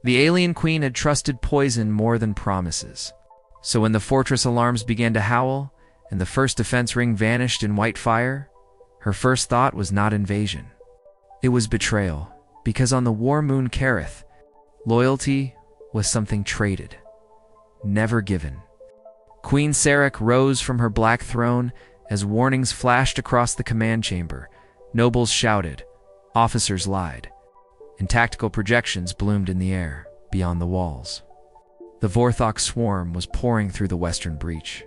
The alien queen had trusted poison more than promises. So when the fortress alarms began to howl, and the first defense ring vanished in white fire, her first thought was not invasion. It was betrayal, because on the war moon Kareth, loyalty was something traded, never given. Queen Sarek rose from her black throne as warnings flashed across the command chamber. Nobles shouted, officers lied, and tactical projections bloomed in the air beyond the walls. The Vorthok swarm was pouring through the western breach,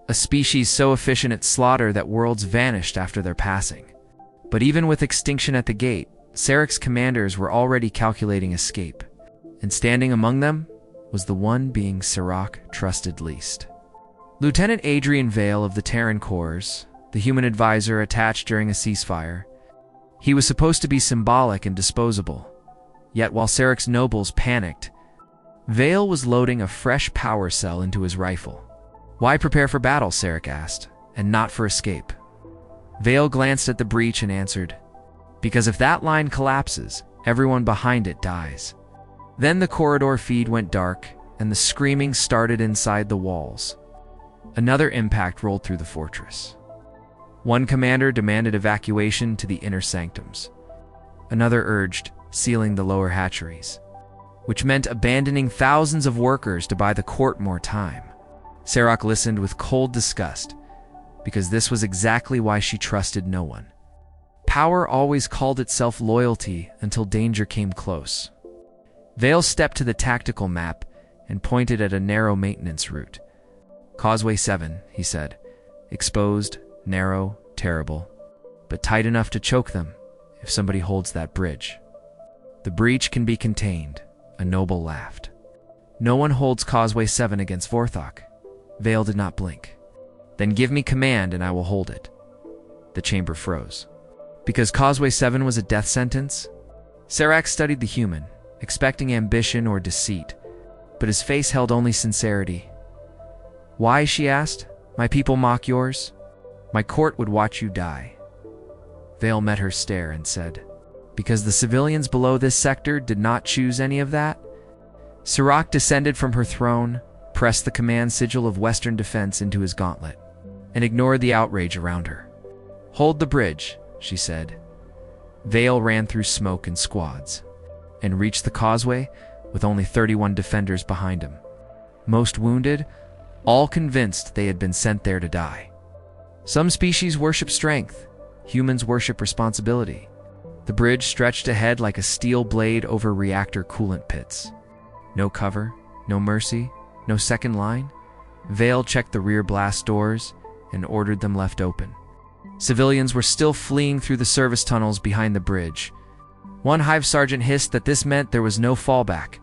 a species so efficient at slaughter that worlds vanished after their passing. But even with extinction at the gate, Sarek's commanders were already calculating escape, and standing among them was the one being Sirach trusted least. Lieutenant Adrian Vale of the Terran Corps, the human advisor attached during a ceasefire. He was supposed to be symbolic and disposable, yet while Sarek's nobles panicked, Vale was loading a fresh power cell into his rifle. Why prepare for battle, Sarek asked, and not for escape? Vale glanced at the breach and answered, because if that line collapses, everyone behind it dies. Then the corridor feed went dark, and the screaming started inside the walls. Another impact rolled through the fortress. One commander demanded evacuation to the inner sanctums. Another urged sealing the lower hatcheries, which meant abandoning thousands of workers to buy the court more time. Sarek listened with cold disgust, because this was exactly why she trusted no one. Power always called itself loyalty until danger came close. Vale stepped to the tactical map and pointed at a narrow maintenance route. Causeway 7, he said. Exposed, narrow, terrible, but tight enough to choke them if somebody holds that bridge. The breach can be contained, a noble laughed. No one holds Causeway 7 against Vorthok. Vale did not blink. Then give me command and I will hold it. The chamber froze. Because Causeway 7 was a death sentence? Sarek studied the human, expecting ambition or deceit, but his face held only sincerity. Why, she asked, my people mock yours? My court would watch you die. Vale met her stare and said, because the civilians below this sector did not choose any of that? Sirach descended from her throne, pressed the command sigil of Western Defense into his gauntlet, and ignored the outrage around her. Hold the bridge, she said. Vale ran through smoke in squads, and reached the causeway with only 31 defenders behind him. Most wounded, all convinced they had been sent there to die. Some species worship strength, humans worship responsibility. The bridge stretched ahead like a steel blade over reactor coolant pits. No cover, no mercy, no second line. Vale checked the rear blast doors and ordered them left open. Civilians were still fleeing through the service tunnels behind the bridge. One hive sergeant hissed that this meant there was no fallback.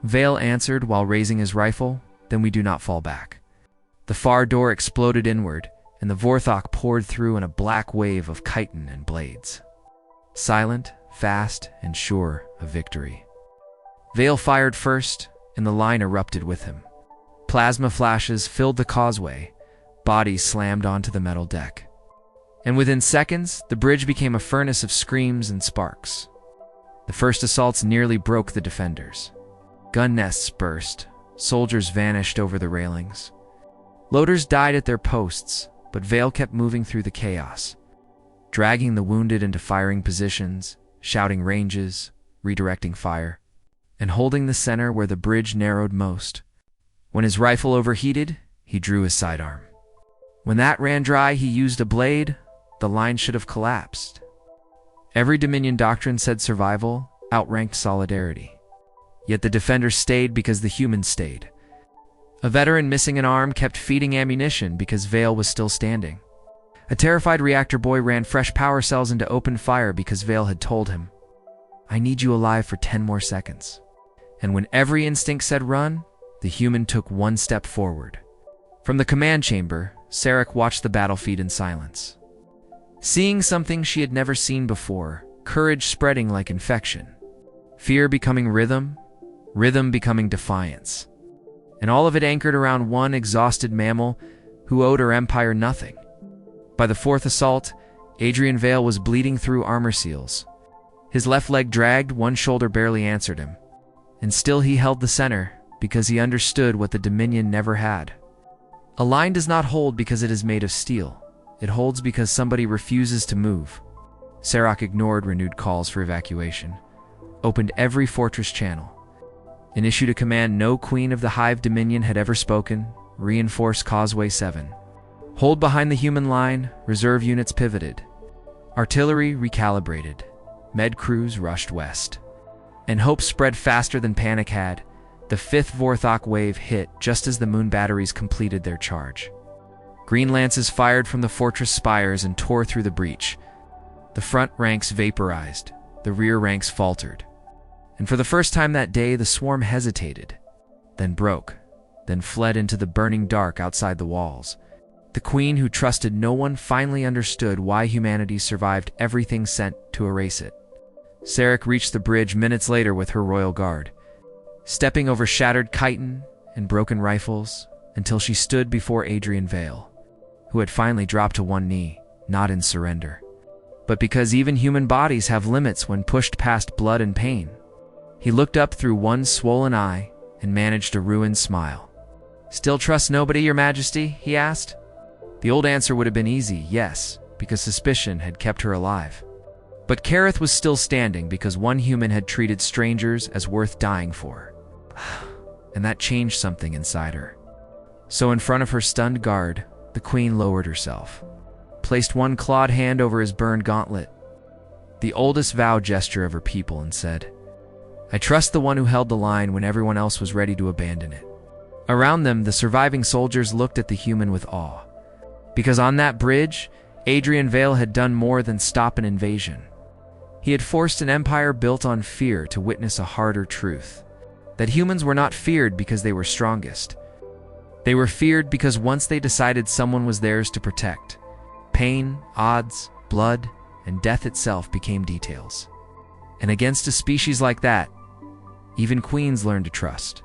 Vale answered while raising his rifle, then we do not fall back. The far door exploded inward, and the Vorthok poured through in a black wave of chitin and blades. Silent, fast, and sure of victory. Vale fired first, and the line erupted with him. Plasma flashes filled the causeway, bodies slammed onto the metal deck. And within seconds, the bridge became a furnace of screams and sparks. The first assaults nearly broke the defenders. Gun nests burst, soldiers vanished over the railings. Loaders died at their posts, but Vale kept moving through the chaos, dragging the wounded into firing positions, shouting ranges, redirecting fire, and holding the center where the bridge narrowed most. When his rifle overheated, he drew his sidearm. When that ran dry, he used a blade. The line should have collapsed. Every Dominion doctrine said survival outranked solidarity. Yet the defenders stayed because the humans stayed. A veteran missing an arm kept feeding ammunition because Vale was still standing. A terrified reactor boy ran fresh power cells into open fire because Vale had told him, I need you alive for 10 more seconds. And when every instinct said run, the human took one step forward. From the command chamber, Sarek watched the battlefield in silence. Seeing something she had never seen before, courage spreading like infection. Fear becoming rhythm, rhythm becoming defiance. And all of it anchored around one exhausted mammal who owed her empire nothing. By the fourth assault, Adrian Vale was bleeding through armor seals. His left leg dragged, one shoulder barely answered him. And still he held the center, because he understood what the Dominion never had. A line does not hold because it is made of steel. It holds because somebody refuses to move. Sarok ignored renewed calls for evacuation, opened every fortress channel, and issued a command no queen of the Hive Dominion had ever spoken: reinforce Causeway 7. Hold behind the human line, reserve units pivoted. Artillery recalibrated. Med crews rushed west. And hope spread faster than panic had. The 5th Vorthok wave hit just as the moon batteries completed their charge. Green lances fired from the fortress spires and tore through the breach. The front ranks vaporized. The rear ranks faltered. And for the first time that day, the swarm hesitated, then broke, then fled into the burning dark outside the walls. The queen, who trusted no one, finally understood why humanity survived everything sent to erase it. Sarek reached the bridge minutes later with her royal guard, stepping over shattered chitin and broken rifles until she stood before Adrian Vale, who had finally dropped to one knee, not in surrender, but because even human bodies have limits when pushed past blood and pain. He looked up through one swollen eye and managed a ruined smile. "Still trust nobody, Your Majesty?" he asked. The old answer would have been easy, yes, because suspicion had kept her alive. But Kareth was still standing because one human had treated strangers as worth dying for. And that changed something inside her. So in front of her stunned guard, the queen lowered herself, placed one clawed hand over his burned gauntlet, the oldest vow gesture of her people, and said, "I trust the one who held the line when everyone else was ready to abandon it." Around them, the surviving soldiers looked at the human with awe, because on that bridge, Adrian Vale had done more than stop an invasion. He had forced an empire built on fear to witness a harder truth: that humans were not feared because they were strongest. They were feared because once they decided someone was theirs to protect, pain, odds, blood, and death itself became details. And against a species like that, even queens learn to trust.